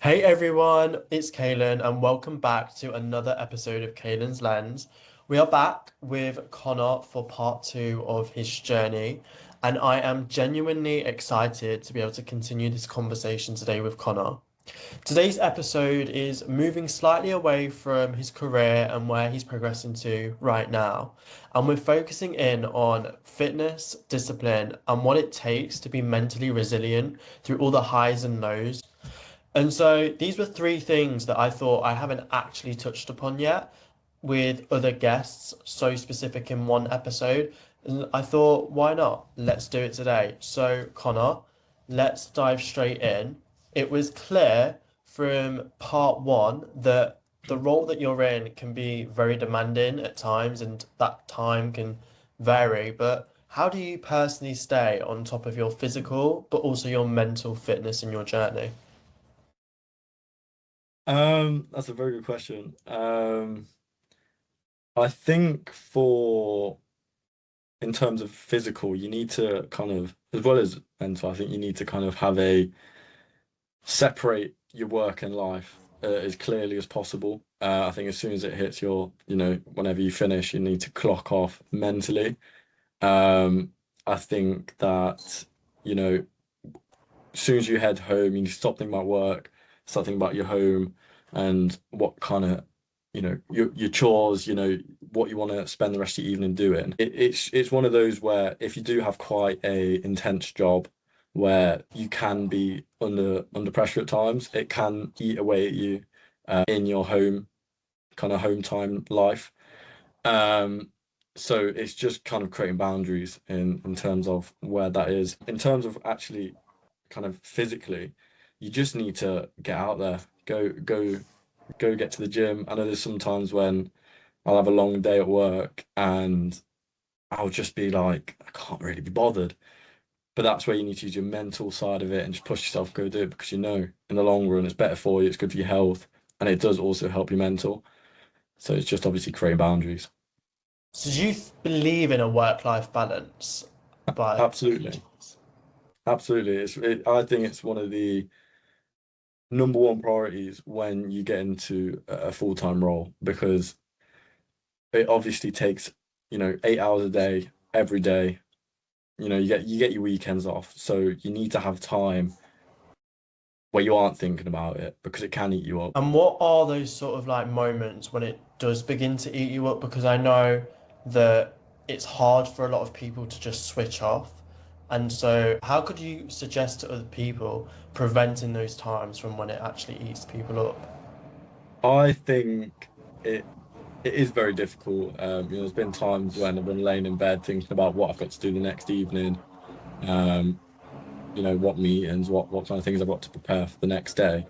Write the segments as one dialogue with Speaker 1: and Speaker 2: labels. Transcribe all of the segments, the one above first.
Speaker 1: Hey everyone, it's Kalen, and welcome back to another episode of Kalen's Lens. We are back with Connor for part two of his journey, and I am genuinely excited to be able to continue this conversation today with Connor. Today's episode is moving slightly away from his career and where he's progressing to right now, and we're focusing in on fitness, discipline, and what it takes to be mentally resilient through all the highs and lows. And so these were three things that I thought I haven't actually touched upon yet with other guests, so specific in one episode. And I thought, why not? Let's do it today. So, Connor, let's dive straight in. It was clear from part one that the role that you're in can be very demanding at times, and that time can vary. But how do you personally stay on top of your physical, but also your mental fitness in your journey?
Speaker 2: That's a very good question. I think for in terms of physical, you need to kind of, as well as mental, I think you need to kind of have a separate your work and life as clearly as possible. I think as soon as it hits whenever you finish, you need to clock off mentally. I think that, you know, as soon as you head home, you need to stop thinking about work, start thinking about your home and what kind of, your chores, what you want to spend the rest of your evening doing. It's one of those where if you do have quite a intense job where you can be under pressure at times, it can eat away at you in your home time life. Um, so it's just kind of creating boundaries in terms of where that is. In terms of actually kind of physically, you just need to get out there, go get to the gym. I know there's sometimes when I'll have a long day at work and I'll just be like, I can't really be bothered. But that's where you need to use your mental side of it and just push yourself, go do it because you know in the long run it's better for you, it's good for your health, and it does also help your mental. So it's just obviously creating boundaries.
Speaker 1: So do you believe in a work-life balance? By any
Speaker 2: Absolutely.
Speaker 1: chance?
Speaker 2: Absolutely. I think it's one of the number one priorities when you get into a full-time role because it obviously takes, 8 hours a day, every day. You get your weekends off. So you need to have time where you aren't thinking about it because it can eat you up.
Speaker 1: And what are those sort of like moments when it does begin to eat you up? Because I know that it's hard for a lot of people to just switch off. And so, how could you suggest to other people preventing those times from when it actually eats people up?
Speaker 2: I think it is very difficult. There's been times when I've been laying in bed thinking about what I've got to do the next evening. Um, what meetings, what kind of things I've got to prepare for the next day.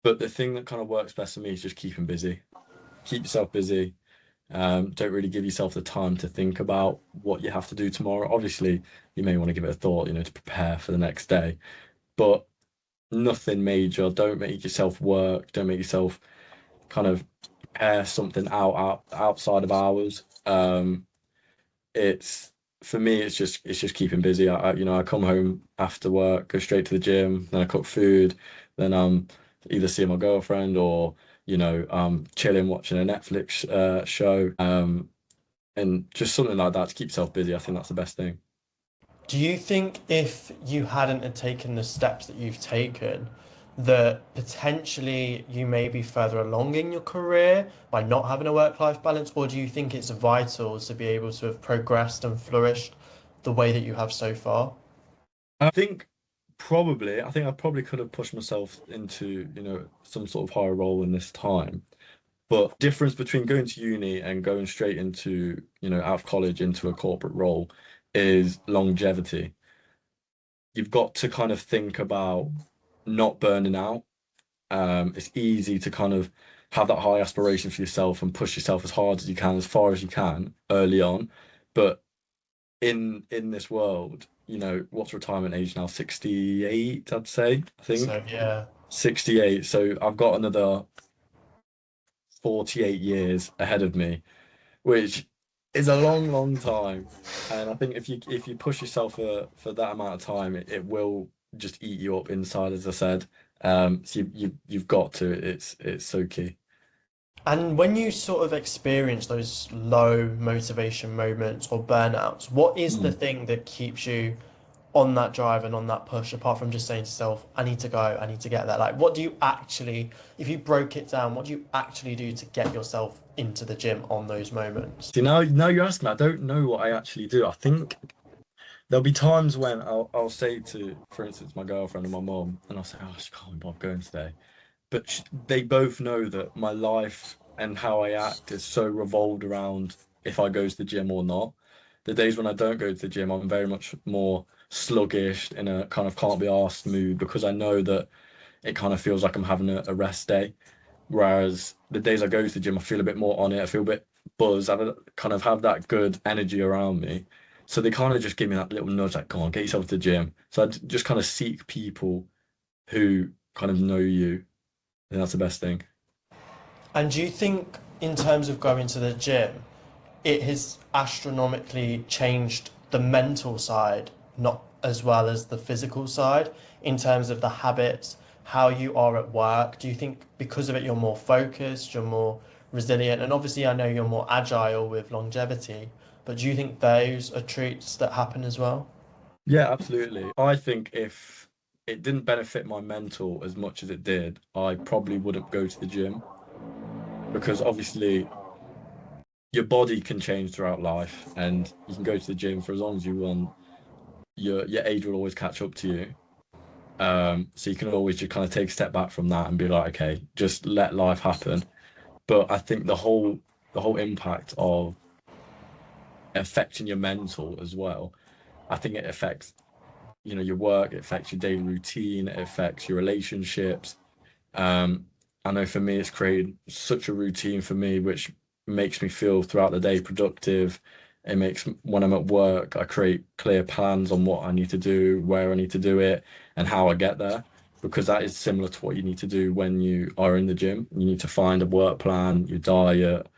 Speaker 2: But the thing that kind of works best for me is just keeping busy. Keep yourself busy. Don't really give yourself the time to think about what you have to do tomorrow. Obviously, you may want to give it a thought, to prepare for the next day, but nothing major. Don't make yourself work. Don't make yourself kind of prepare something outside of hours. It's for me, it's just keeping busy. I come home after work, go straight to the gym, then I cook food, then I'm either seeing my girlfriend or chilling watching a Netflix show, and just something like that to keep yourself busy. I think that's the best thing.
Speaker 1: Do you think if you hadn't have taken the steps that you've taken, that potentially you may be further along in your career by not having a work-life balance, or do you think it's vital to be able to have progressed and flourished the way that you have so far?
Speaker 2: I think I probably could have pushed myself into some sort of higher role in this time. But difference between going to uni and going straight into, out of college into a corporate role is longevity. You've got to kind of think about not burning out. It's easy to kind of have that high aspiration for yourself and push yourself as hard as you can, as far as you can early on. But in this world, what's retirement age now? 68, I'd say, I think.
Speaker 1: So yeah.
Speaker 2: 68. So I've got another 48 years ahead of me, which is a long, long time. And I think if you push yourself for that amount of time, it will just eat you up inside, as I said. So you've got to. It's so key.
Speaker 1: And when you sort of experience those low motivation moments or burnouts, what is the
Speaker 2: Mm.
Speaker 1: thing that keeps you on that drive and on that push, apart from just saying to yourself, I need to go, I need to get there? Like, what do you actually, if you broke it down, what do you actually do to get yourself into the gym on those moments?
Speaker 2: See, now you're asking me, I don't know what I actually do. I think there'll be times when I'll say to, for instance, my girlfriend and my mom, and I'll say, "Oh, she can't bother going today." But they both know that my life and how I act is so revolved around if I go to the gym or not. The days when I don't go to the gym, I'm very much more sluggish in a kind of can't be asked mood because I know that it kind of feels like I'm having a rest day. Whereas the days I go to the gym, I feel a bit more on it. I feel a bit buzzed. Kind of have that good energy around me. So they kind of just give me that little nudge, like, "Come on, get yourself to the gym." So just kind of seek people who kind of know you. And that's the best thing.
Speaker 1: And do you think, in terms of going to the gym, it has astronomically changed the mental side, not as well as the physical side, in terms of the habits, how you are at work? Do you think because of it you're more focused, you're more resilient? And obviously, I know you're more agile with longevity, but do you think those are traits that happen as well?
Speaker 2: Yeah, absolutely. I think if it didn't benefit my mental as much as it did, I probably wouldn't go to the gym because obviously your body can change throughout life and you can go to the gym for as long as you want. Your age will always catch up to you. So you can always just kind of take a step back from that and be like, okay, just let life happen. But I think the whole impact of affecting your mental as well, I think it affects, your work, it affects your daily routine, it affects your relationships. Um, I know for me, it's created such a routine for me, which makes me feel throughout the day productive. It makes when I'm at work, I create clear plans on what I need to do, where I need to do it, and how I get there. Because that is similar to what you need to do when you are in the gym. You need to find a work plan, your diet,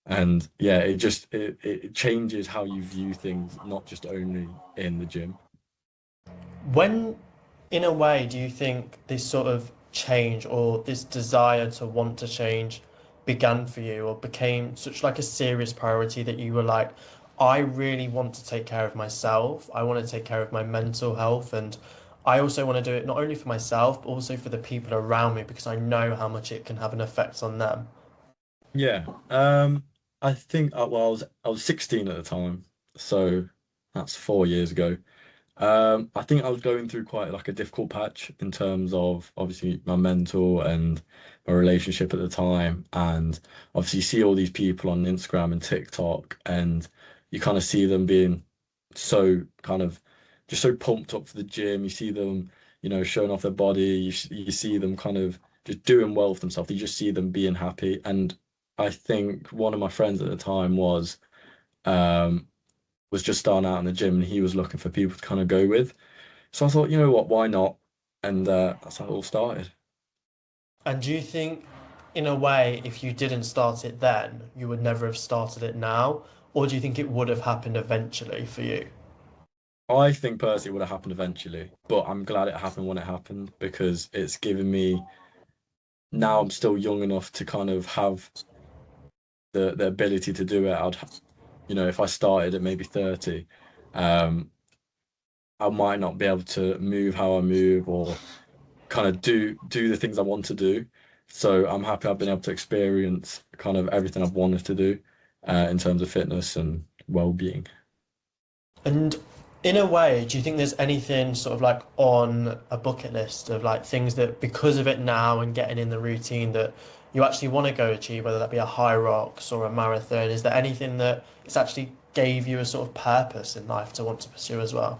Speaker 2: and yeah, it changes how you view things, not just only in the gym.
Speaker 1: When, in a way, do you think this sort of change or this desire to want to change began for you or became such like a serious priority that you were like, I really want to take care of myself. I want to take care of my mental health, and I also want to do it not only for myself, but also for the people around me because I know how much it can have an effect on them.
Speaker 2: Yeah. I think well, I was 16 at the time, so that's 4 years ago. I think I was going through quite like a difficult patch in terms of obviously my mental and my relationship at the time, and obviously you see all these people on Instagram and TikTok, and you kind of see them being so kind of just so pumped up for the gym. You see them, showing off their body. You see them kind of just doing well for themselves. You just see them being happy, and I think one of my friends at the time um was just starting out in the gym and he was looking for people to kind of go with. So I thought, you know what, why not? And that's how it all started.
Speaker 1: And do you think, in a way, if you didn't start it then, you would never have started it now? Or do you think it would have happened eventually for you?
Speaker 2: I think personally it would have happened eventually, but I'm glad it happened when it happened because it's given me now I'm still young enough to kind of have the ability to do it. If I started at maybe 30, um, I might not be able to move how I move or kind of do the things I want to do. So I'm happy I've been able to experience kind of everything I've wanted to do in terms of fitness and well-being.
Speaker 1: And in a way, do you think there's anything sort of like on a bucket list of like things that because of it now and getting in the routine that you actually want to go achieve, whether that be a high rocks or a marathon? Is there anything that it's actually gave you a sort of purpose in life to want to pursue as well?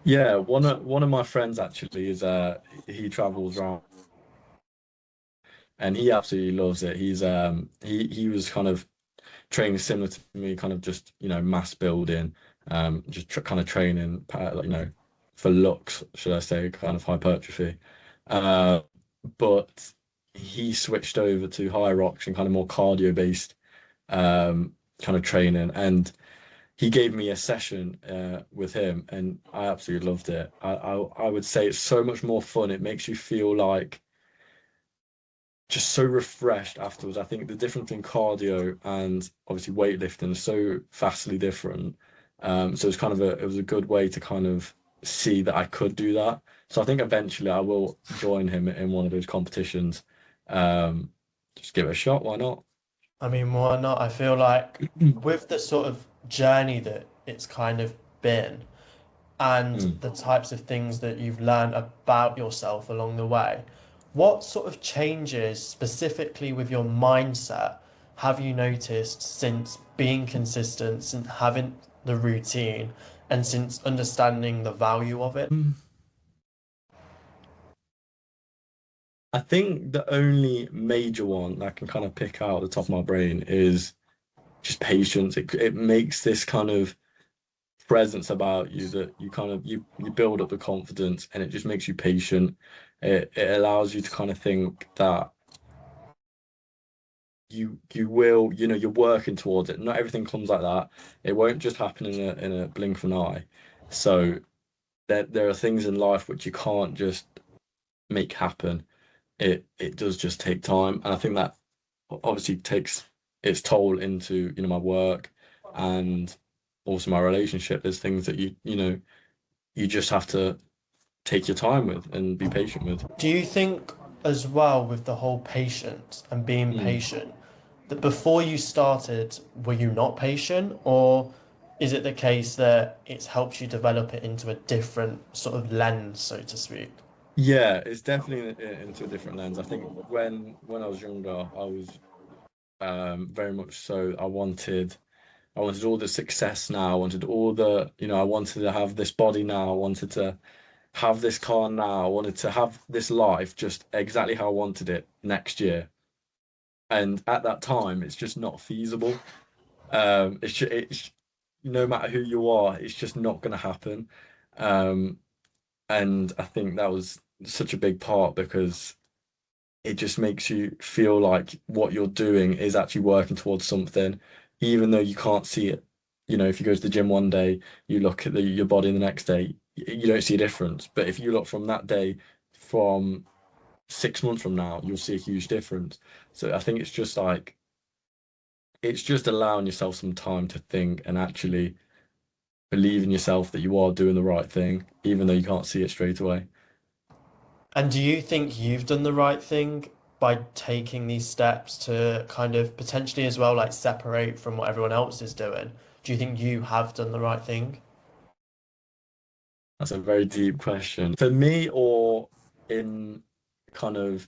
Speaker 2: Yeah, one of my friends actually is he travels around and he absolutely loves it. He was kind of training similar to me, kind of just mass building, just kind of training, like, for looks, should I say, kind of hypertrophy. Uh, but he switched over to high rocks and kind of more cardio based kind of training, and he gave me a session with him, and I absolutely loved it. I would say it's so much more fun. It makes you feel like just so refreshed afterwards. I think the difference in cardio and obviously weightlifting is so vastly different. So it's kind of it was a good way to kind of see that I could do that. So I think eventually I will join him in one of those competitions. Um, just give it a shot. Why not?
Speaker 1: I mean, why not? I feel like with the sort of journey that it's kind of been and
Speaker 2: Mm.
Speaker 1: the types of things that you've learned about yourself along the way, what sort of changes specifically with your mindset have you noticed since being consistent, since having the routine, and since understanding the value of it?
Speaker 2: Mm. I think the only major one that I can kind of pick out at the top of my brain is just patience. It makes this kind of presence about you that you kind of you build up the confidence, and it just makes you patient. It allows you to kind of think that you will, you're working towards it. Not everything comes like that. It won't just happen in a blink of an eye. So there are things in life which you can't just make happen. It does just take time, and I think that obviously takes its toll into my work and also my relationship. There's things that you just have to take your time with and be patient with.
Speaker 1: Do you think, as well, with the whole patience and being
Speaker 2: Mm.
Speaker 1: patient, that before you started, were you not patient, or is it the case that it's helped you develop it into a different sort of lens, so to speak?
Speaker 2: Yeah, it's definitely into a different lens. I think when I was younger, I was very much so. I wanted all the success now. I wanted all I wanted to have this body now. I wanted to have this car now. I wanted to have this life just exactly how I wanted it next year. And at that time, it's just not feasible. It's no matter who you are, it's just not going to happen. Um, and I think that was such a big part because it just makes you feel like what you're doing is actually working towards something, even though you can't see it. If you go to the gym one day, you look at your body the next day, you don't see a difference. But if you look from that day, from 6 months from now, you'll see a huge difference. So I think it's just allowing yourself some time to think and actually believe in yourself that you are doing the right thing, even though you can't see it straight away.
Speaker 1: And do you think you've done the right thing by taking these steps to kind of potentially as well, like separate from what everyone else is doing? Do you think you have done the right thing?
Speaker 2: That's a very deep question. For me, or in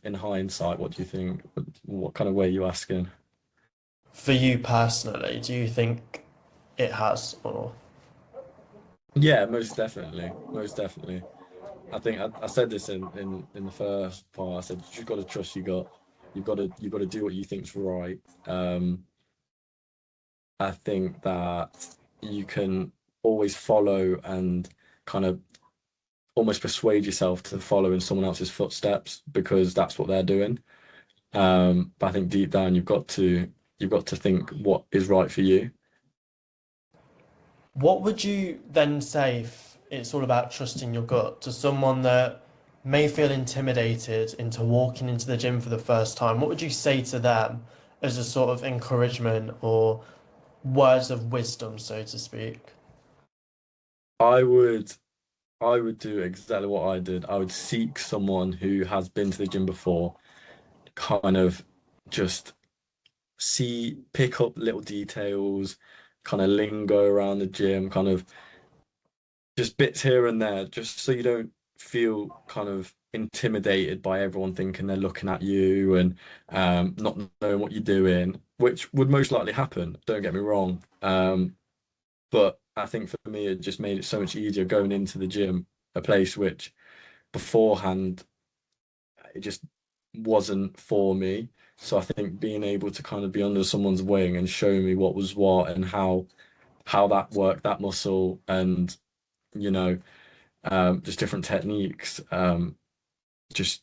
Speaker 2: in hindsight, what do you think? What kind of way are you asking?
Speaker 1: For you personally, do you think it has, or
Speaker 2: Yeah, most definitely. Most definitely. I think I said this in the first part. I said you just got to trust your gut. You've got to do what you think's right. I think that you can always follow and kind of almost persuade yourself to follow in someone else's footsteps because that's what they're doing. But I think deep down you've got to think what is right for you.
Speaker 1: what would you then say if it's all about trusting your gut to someone that may feel intimidated into walking into the gym for the first time? What would you say to them as a sort of encouragement or words of wisdom, so to speak?
Speaker 2: I would I would do exactly what I did. I would seek someone who has been to the gym before, kind of just pick up little details, kind of lingo around the gym, kind of just bits here and there, just so you don't feel kind of intimidated by everyone thinking they're looking at you and not knowing what you're doing, which would most likely happen. Don't get me wrong. But I think for me, it just made it so much easier going into the gym, a place which beforehand it just wasn't for me. So I think being able to kind of be under someone's wing and show me what was what and how that worked, that muscle, and you know, just different techniques, just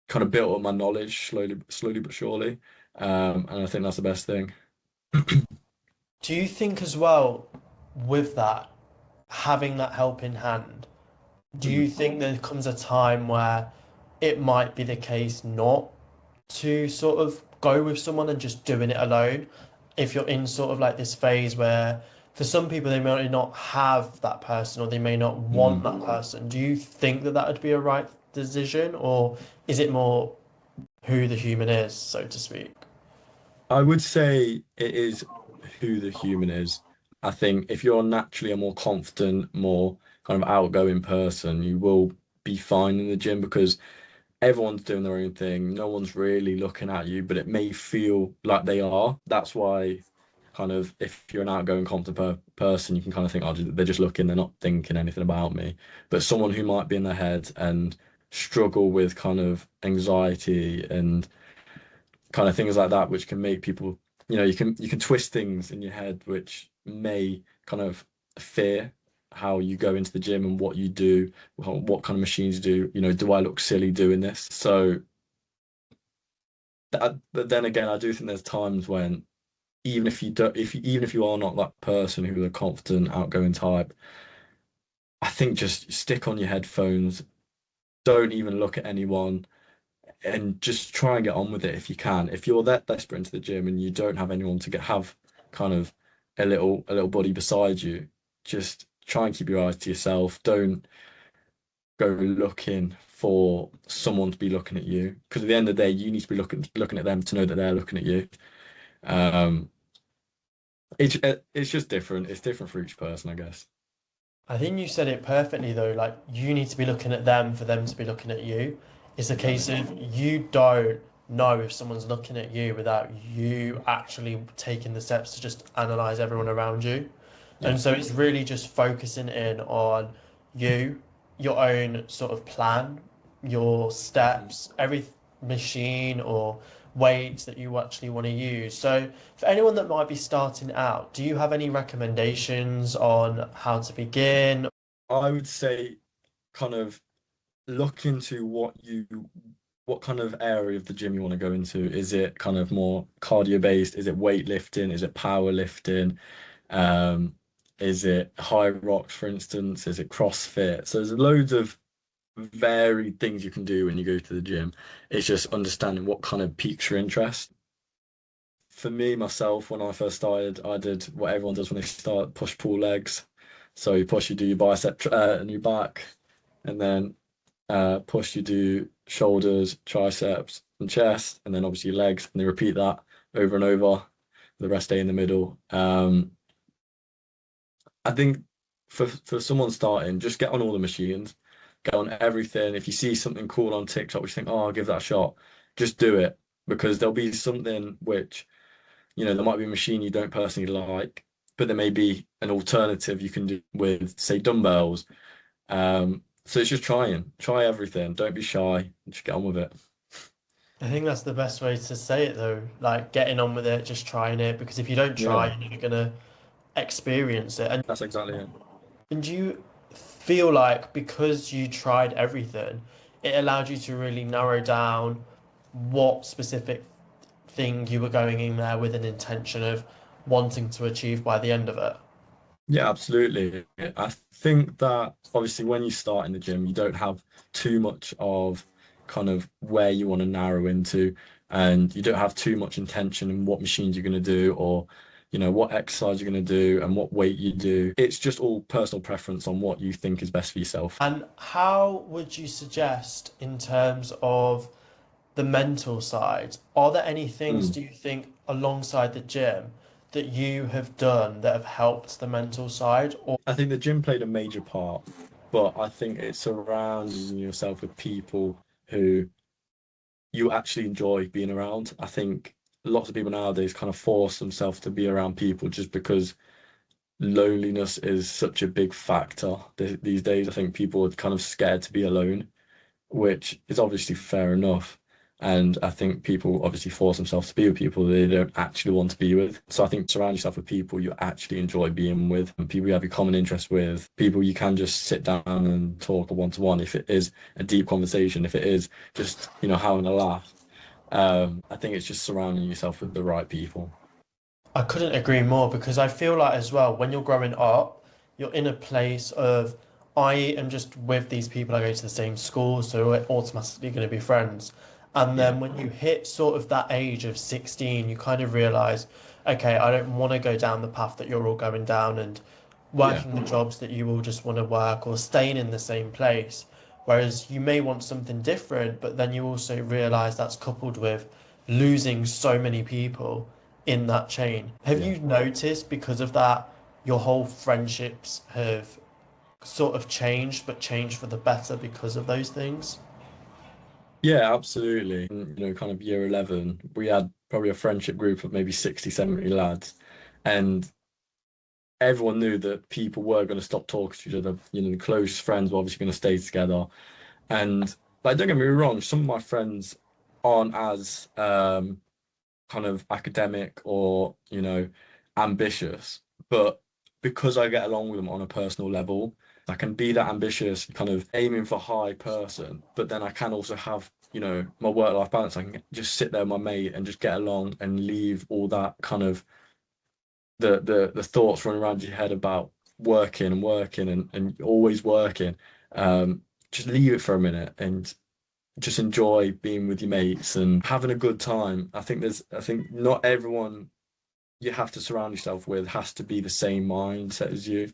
Speaker 2: kind of built up my knowledge slowly but surely. And I think that's the best thing.
Speaker 1: Do you think as well? with that, having that helping hand, do
Speaker 2: Mm.
Speaker 1: you think there comes a time where it might be the case not to sort of go with someone and just doing it alone? If you're in sort of like this phase where for some people they may not have that person or they may not want
Speaker 2: Mm.
Speaker 1: that person, do you think that that would be a right decision, or is it more who the human is, so to speak?
Speaker 2: I would say it is who the human is. I think if you're naturally a more confident, more kind of outgoing person, you will be fine in the gym because everyone's doing their own thing. No one's really looking at you, but it may feel like they are. That's why, kind of, if you're an outgoing, confident person, you can kind of think, oh, they're just looking, they're not thinking anything about me. But someone who might be in their head and struggle with kind of anxiety and kind of things like that, which can make people, you can twist things in your head, which may kind of fear how you go into the gym and what you do, what kind of machines you do. Do I look silly doing this? So but then again, I do think there's times when even if you don't, even if you are not that person who's a confident, outgoing type, I think just stick on your headphones. Don't even look at anyone and just try and get on with it if you can. If you're that desperate into the gym and you don't have anyone to have kind of a little buddy beside you, just try and keep your eyes to yourself. Don't go looking for someone to be looking at you because at the end of the day, you need to be looking at them to know that they're looking at you. Um, it's just different. It's different for each person, I guess.
Speaker 1: I think you said it perfectly though. Like you need to be looking at them for them to be looking at you. It's a case
Speaker 2: Exactly.
Speaker 1: of you don't know if someone's looking at you without you actually taking the steps to just analyze everyone around you.
Speaker 2: Yeah.
Speaker 1: And so it's really just focusing in on you, your own sort of plan, your
Speaker 2: Mhm.
Speaker 1: steps, every machine or weights that you actually want to use. So, for anyone that might be starting out, do you have any recommendations on how to begin?
Speaker 2: I would say kind of look into what kind of area of the gym you want to go into. Is it kind of more cardio based? Is it weightlifting? Is it powerlifting? Um, is it high rocks, for instance? Is it CrossFit? So there's loads of varied things you can do when you go to the gym. It's just understanding what kind of piques your interest. For me, myself, when I first started, I did what everyone does when they start, push pull legs. So you push, you do your bicep and your back, and then push, you do shoulders, triceps, and chest, and then obviously your legs, and they repeat that over and over. The rest stay in the middle. I think for someone starting, just get on all the machines, get on everything. If you see something cool on TikTok, which you think, oh, I'll give that a shot, just do it because there'll be something which, there might be a machine you don't personally like, but there may be an alternative you can do with, say, dumbbells. So it's just try everything. Don't be shy. Just get on with it.
Speaker 1: I think that's the best way to say it though, like getting on with it, just trying it, because if you don't try,
Speaker 2: Yeah,
Speaker 1: you're never gonna experience it.
Speaker 2: that's exactly it.
Speaker 1: And do you feel like because you tried everything, it allowed you to really narrow down what specific thing you were going in there with an intention of wanting to achieve by the end of it?
Speaker 2: Yeah, absolutely. I think that obviously when you start in the gym, you don't have too much of kind of where you want to narrow into, and you don't have too much intention in what machines you're going to do or, what exercise you're going to do and what weight you do. It's just all personal preference on what you think is best for yourself.
Speaker 1: And how would you suggest in terms of the mental side, are there any things
Speaker 2: Mm.
Speaker 1: do you think alongside the gym that you have done that have helped the mental side? Or
Speaker 2: I think the gym played a major part, but I think it's surrounding yourself with people who you actually enjoy being around. I think lots of people nowadays kind of force themselves to be around people just because loneliness is such a big factor these days. I think people are kind of scared to be alone, which is obviously fair enough. And I think people obviously force themselves to be with people they don't actually want to be with. So I think surround yourself with people you actually enjoy being with, and people you have a common interest with, people you can just sit down and talk one to one if it is a deep conversation, if it is just, having a laugh. I think it's just surrounding yourself with the right people.
Speaker 1: I couldn't agree more because I feel like as well when you're growing up, you're in a place of I am just with these people I go to the same school, so we're automatically going to be friends. And
Speaker 2: Yeah,
Speaker 1: then when you hit sort of that age of 16, you kind of realize, okay, I don't want to go down the path that you're all going down and
Speaker 2: yeah,
Speaker 1: working the jobs that you all just want to work or staying in the same place. Whereas you may want something different, but then you also realize that's coupled with losing so many people in that chain. Have
Speaker 2: yeah.
Speaker 1: you noticed because of that, your whole friendships have sort of changed, but changed for the better because of those things?
Speaker 2: Yeah, absolutely. Kind of year 11, we had probably a friendship group of maybe 60, 70 lads. And everyone knew that people were going to stop talking to each other. The close friends were obviously going to stay together. And like, don't get me wrong, some of my friends aren't as kind of academic or, ambitious, but because I get along with them on a personal level, I can be that ambitious, kind of aiming for high person, but then I can also have, my work-life balance. I can just sit there with my mate and just get along and leave all that kind of the thoughts running around your head about working and working and always working. Um, just leave it for a minute and just enjoy being with your mates and having a good time. I think not everyone you have to surround yourself with has to be the same mindset as you.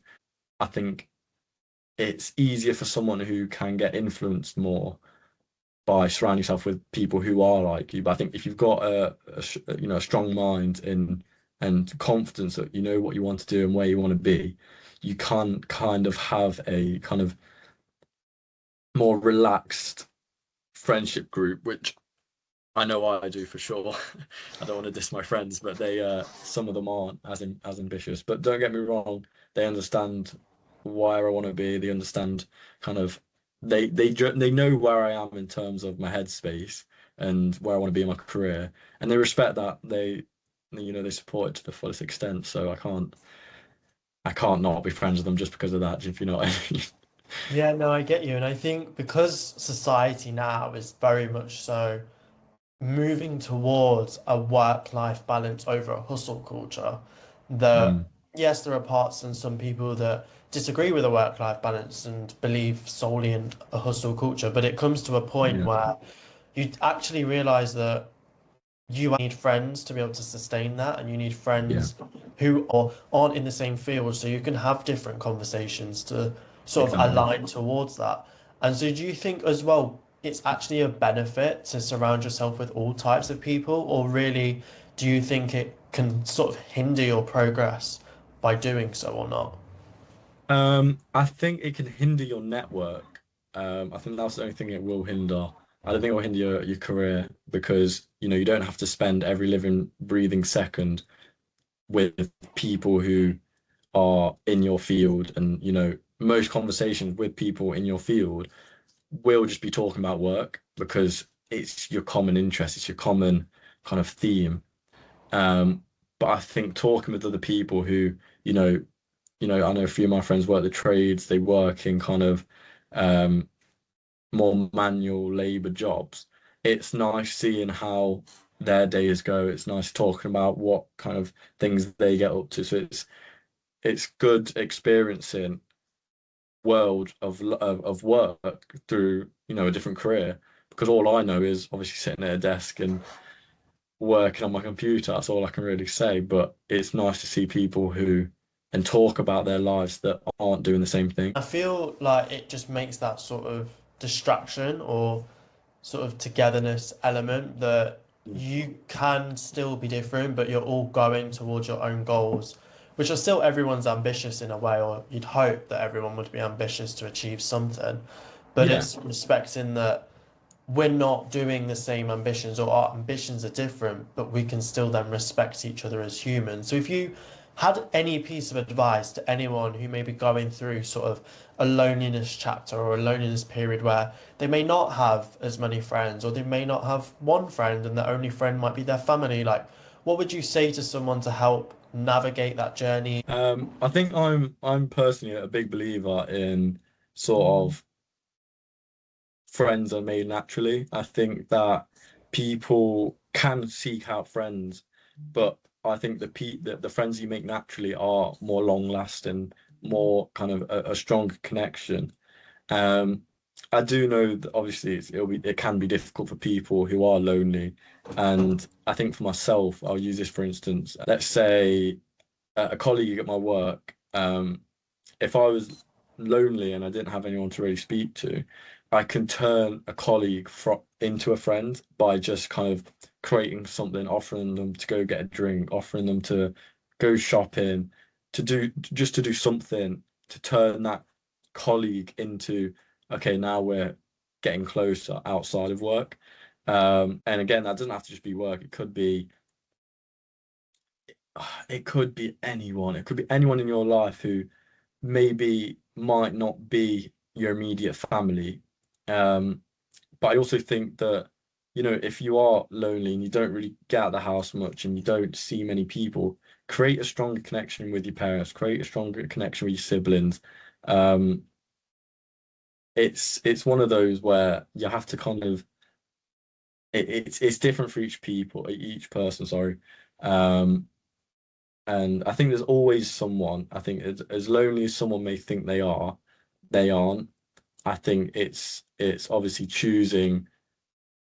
Speaker 2: I think it's easier for someone who can get influenced more by surrounding yourself with people who are like you. But I think if you've got a strong mind and confidence that you know what you want to do and where you want to be, you can kind of have a kind of more relaxed friendship group, which I know I do for sure. I don't want to diss my friends, but they some of them aren't as ambitious. But don't get me wrong, they understand where I want to be. They understand kind of they know where I am in terms of my headspace and where I want to be in my career, and they respect that. They support it to the fullest extent. So I can't not be friends with them just because of that, if you know what I mean.
Speaker 1: Yeah, no, I get you. And I think because society now is very much so moving towards a work-life balance over a hustle culture, that
Speaker 2: Mm,
Speaker 1: yes, there are parts and some people that disagree with a work-life balance and believe solely in a hustle culture, but it comes to a point
Speaker 2: yeah,
Speaker 1: where you actually realize that you need friends to be able to sustain that, and you need
Speaker 2: yeah,
Speaker 1: friends who aren't in the same field, so you can have different conversations to sort of
Speaker 2: exactly.
Speaker 1: align towards that. And so, do you think as well it's actually a benefit to surround yourself with all types of people, or really do you think it can sort of hinder your progress by doing so or not?
Speaker 2: I think it can hinder your network. I think that's the only thing it will hinder. I don't think it will hinder your career because, you don't have to spend every living, breathing second with people who are in your field. And, most conversations with people in your field will just be talking about work because it's your common interest, it's your common kind of theme. Um, but I think talking with other people who, you know, I know a few of my friends work the trades, they work in kind of um, more manual labor jobs. It's nice seeing how their days go. It's nice talking about what kind of things they get up to. So it's good experiencing world of work through, a different career. Because all I know is obviously sitting at a desk and working on my computer. That's all I can really say. But it's nice to see people who and talk about their lives that aren't doing the same thing.
Speaker 1: I feel like it just makes that sort of distraction or sort of togetherness element that you can still be different, but you're all going towards your own goals, which are still everyone's ambitious in a way, or you'd hope that everyone would be ambitious to achieve something. But
Speaker 2: Yeah.
Speaker 1: it's respecting that we're not doing the same ambitions or our ambitions are different, but we can still then respect each other as humans. So if you had any piece of advice to anyone who may be going through sort of a loneliness chapter or a loneliness period where they may not have as many friends or they may not have one friend and their only friend might be their family, like what would you say to someone to help navigate that journey?
Speaker 2: I think I'm personally a big believer in sort of friends are made naturally. I think that people can seek out friends, but I think the friends you make naturally are more long lasting, more kind of a stronger connection. Um, I do know that obviously it can be difficult for people who are lonely, and I think for myself, I'll use this for instance. Let's say a colleague at my work. If I was lonely and I didn't have anyone to really speak to, I can turn a colleague into a friend by just kind of creating something, offering them to go get a drink, offering them to go shopping, to do something to turn that colleague into, okay, now we're getting closer outside of work. And again, that doesn't have to just be work. It could be anyone. It could be anyone in your life who maybe might not be your immediate family. Um, but I also think that, if you are lonely and you don't really get out of the house much and you don't see many people, create a stronger connection with your parents, create a stronger connection with your siblings. Um, it's one of those where you have to kind of it's different for each person, sorry. Um, and I think there's always someone, I think as lonely as someone may think they aren't. I think it's obviously choosing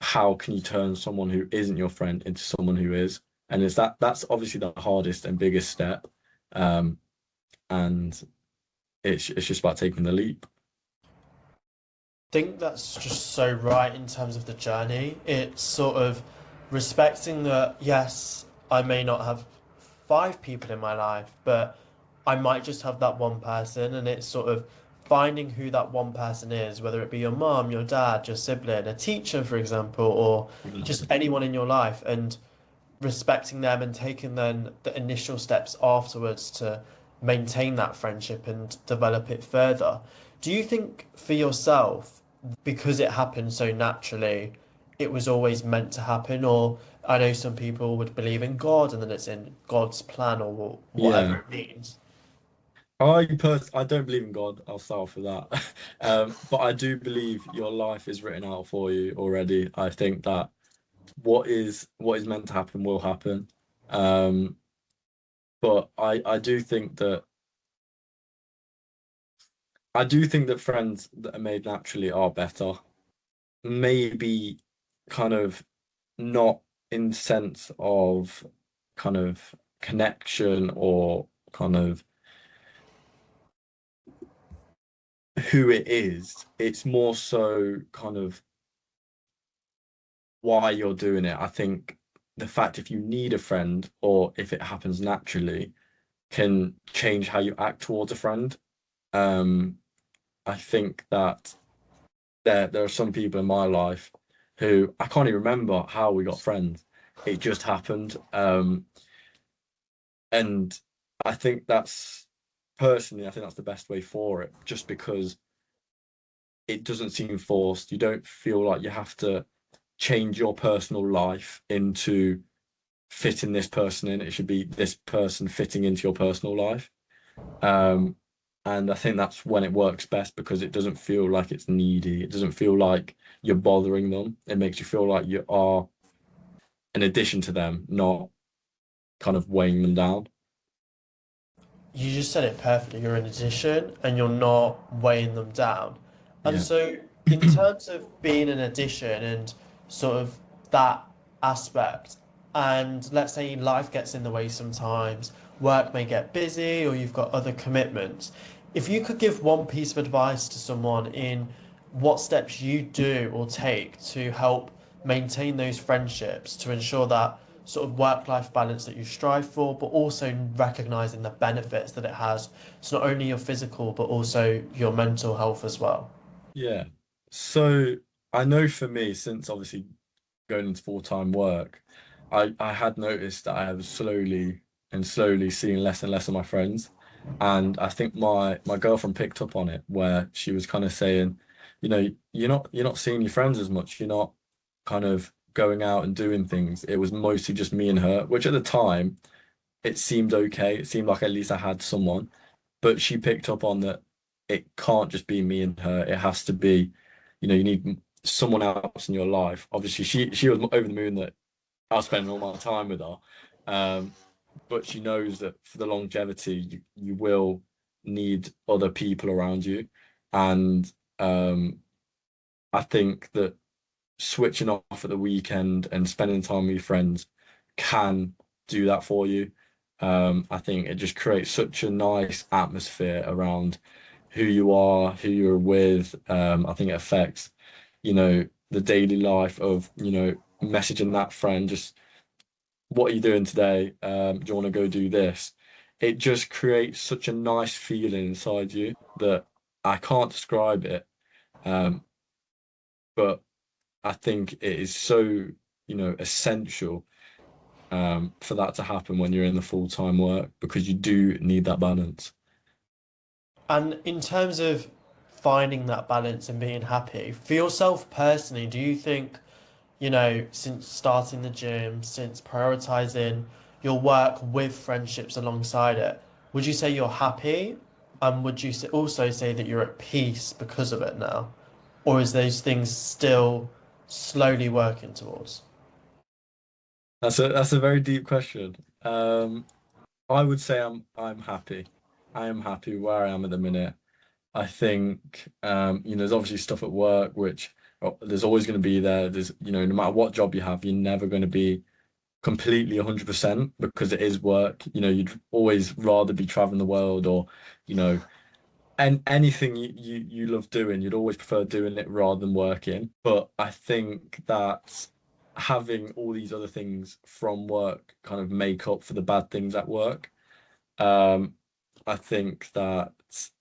Speaker 2: how can you turn someone who isn't your friend into someone who is, and that's obviously the hardest and biggest step, um, and it's just about taking the leap.
Speaker 1: Think that's just so right in terms of the journey. It's sort of respecting that, yes, I may not have five people in my life, but I might just have that one person, and it's sort of finding who that one person is, whether it be your mom, your dad, your sibling, a teacher, for example, or just anyone in your life, and respecting them and taking then the initial steps afterwards to maintain that friendship and develop it further. Do you think for yourself, because it happened so naturally, it was always meant to happen? Or I know some people would believe in God and then it's in God's plan or whatever
Speaker 2: Yeah.
Speaker 1: it means.
Speaker 2: I don't believe in God. I'll start off with that. But I do believe your life is written out for you already. I think that what is meant to happen will happen. Um, but I do think that friends that are made naturally are better. Maybe kind of not in sense of kind of connection or kind of who it is. It's more so kind of why you're doing it. I think the fact if you need a friend or if it happens naturally can change how you act towards a friend. Um, I think that there are some people in my life who I can't even remember how we got friends. It just happened. And I think that's personally, I think that's the best way for it, just because it doesn't seem forced. You don't feel like you have to change your personal life into fitting this person in. It should be this person fitting into your personal life. Um, and I think that's when it works best because it doesn't feel like it's needy. It doesn't feel like you're bothering them. It makes you feel like you are an addition to them, not kind of weighing them down.
Speaker 1: You just said it perfectly. You're an addition and you're not weighing them down. And
Speaker 2: Yeah.
Speaker 1: so, in terms of being an addition and sort of that aspect, and let's say life gets in the way sometimes, work may get busy or you've got other commitments. If you could give one piece of advice to someone in what steps you do or take to help maintain those friendships to ensure that sort of work-life balance that you strive for, but also recognizing the benefits that it has. It's not only your physical, but also your mental health as well.
Speaker 2: Yeah. So I know for me, since obviously going into full-time work, I had noticed that I was slowly seeing less and less of my friends. And I think my girlfriend picked up on it where she was kind of saying, you're not seeing your friends as much. You're not kind of going out and doing things. It was mostly just me and her, which at the time it seemed okay. It seemed like at least I had someone. But she picked up on that it can't just be me and her. It has to be, you need someone else in your life. Obviously, she was over the moon that I was spending all my time with her. Um, but she knows that for the longevity, you will need other people around you. And I think that switching off at the weekend and spending time with your friends can do that for you. I think it just creates such a nice atmosphere around who you are, who you're with. I think it affects, the daily life of, messaging that friend, just what are you doing today? Do you want to go do this? It just creates such a nice feeling inside you that I can't describe it. Um, but I think it is so, essential for that to happen when you're in the full-time work because you do need that balance.
Speaker 1: And in terms of finding that balance and being happy, for yourself personally, do you think, since starting the gym, since prioritizing your work with friendships alongside it, would you say you're happy? And would you also say that you're at peace because of it now? Or is those things still slowly working towards?
Speaker 2: That's a very deep question. I would say I'm happy. I am happy where I am at the minute. I think there's obviously stuff at work which there's always going to be there. There's no matter what job you have, you're never going to be completely 100% because it is work. You'd always rather be traveling the world or you know and anything you love doing, you'd always prefer doing it rather than working. But I think that having all these other things from work kind of make up for the bad things at work. Um, I think that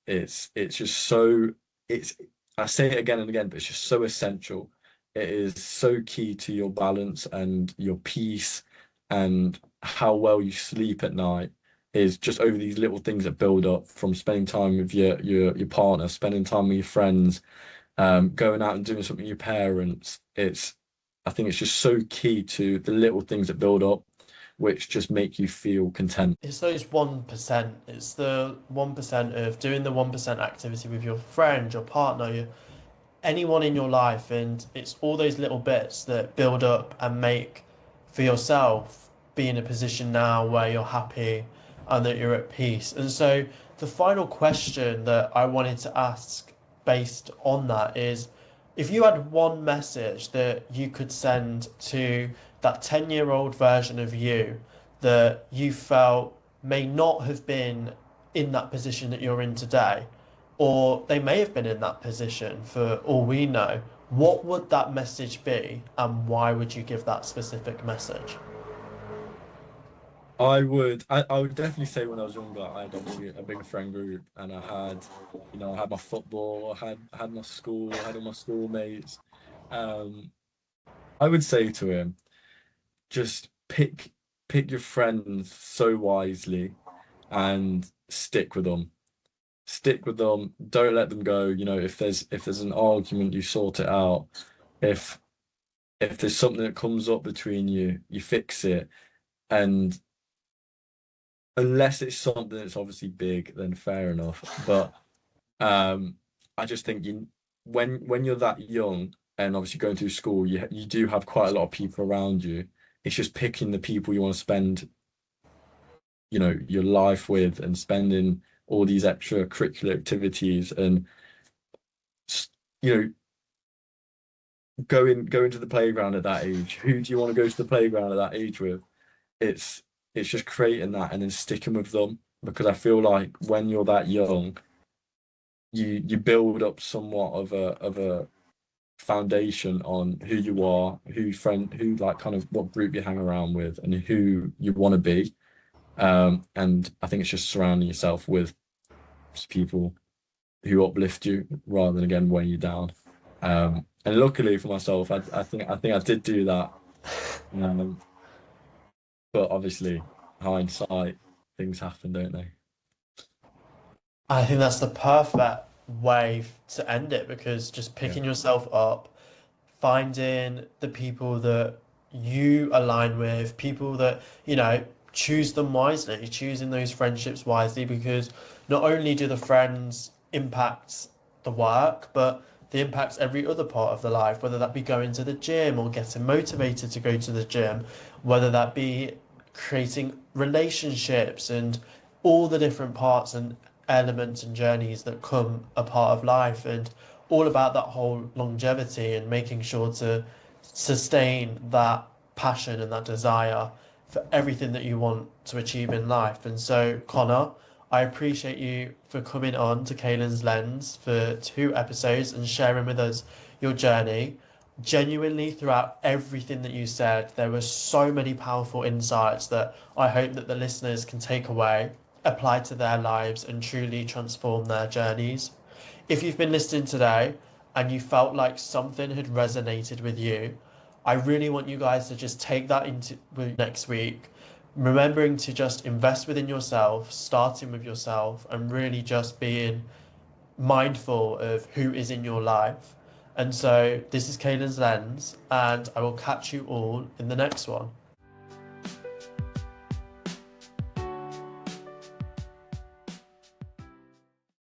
Speaker 2: it's just so it's I say it again and again, but it's just so essential. It is so key to your balance and your peace and how well you sleep at night is just over these little things that build up from spending time with your partner, spending time with your friends, going out and doing something with your parents. I think it's just so key to the little things that build up, which just make you feel content.
Speaker 1: It's those 1%. It's the 1% of doing the 1% activity with your friend, your partner, anyone in your life, and it's all those little bits that build up and make for yourself be in a position now where you're happy and that you're at peace. And so the final question that I wanted to ask based on that is if you had one message that you could send to that 10-year-old version of you that you felt may not have been in that position that you're in today, or they may have been in that position for all we know, what would that message be and why would you give that specific message?
Speaker 2: I would definitely say when I was younger, I had obviously a big friend group and I had my football, I had my school, I had all my schoolmates. Um, I would say to him, just pick your friends so wisely and stick with them. Stick with them. Don't let them go. If there's an argument, you sort it out. If if there's something that comes up between you, you fix it. And unless it's something that's obviously big, then fair enough. But um, I just think when you're that young and obviously going through school, you do have quite a lot of people around you. It's just picking the people you want to spend, your life with and spending all these extracurricular activities and s- you know going to the playground at that age. Who do you want to go to the playground at that age with? It's just creating that and then sticking with them because I feel like when you're that young, you build up somewhat of a foundation on who you are, who like kind of what group you hang around with, and who you want to be. And I think it's just surrounding yourself with people who uplift you rather than again weighing you down. And luckily for myself, I think I did do that. Um, but obviously, hindsight, things happen, don't they?
Speaker 1: I think that's the perfect way to end it because just
Speaker 2: Yeah.
Speaker 1: picking yourself up, finding the people that you align with, people that, choose them wisely, choosing those friendships wisely because not only do the friends impact the work, but they impact every other part of the life, whether that be going to the gym or getting motivated to go to the gym, whether that be creating relationships, and all the different parts and elements and journeys that come a part of life, and all about that whole longevity and making sure to sustain that passion and that desire for everything that you want to achieve in life. And so, Connor, I appreciate you for coming on to Kalen's Lens for 2 episodes and sharing with us your journey. Genuinely, throughout everything that you said, there were so many powerful insights that I hope that the listeners can take away, apply to their lives, and truly transform their journeys. If you've been listening today and you felt like something had resonated with you, I really want you guys to just take that into next week, remembering to just invest within yourself, starting with yourself, and really just being mindful of who is in your life. And so, this is Caden's Lens, and I will catch you all in the next one.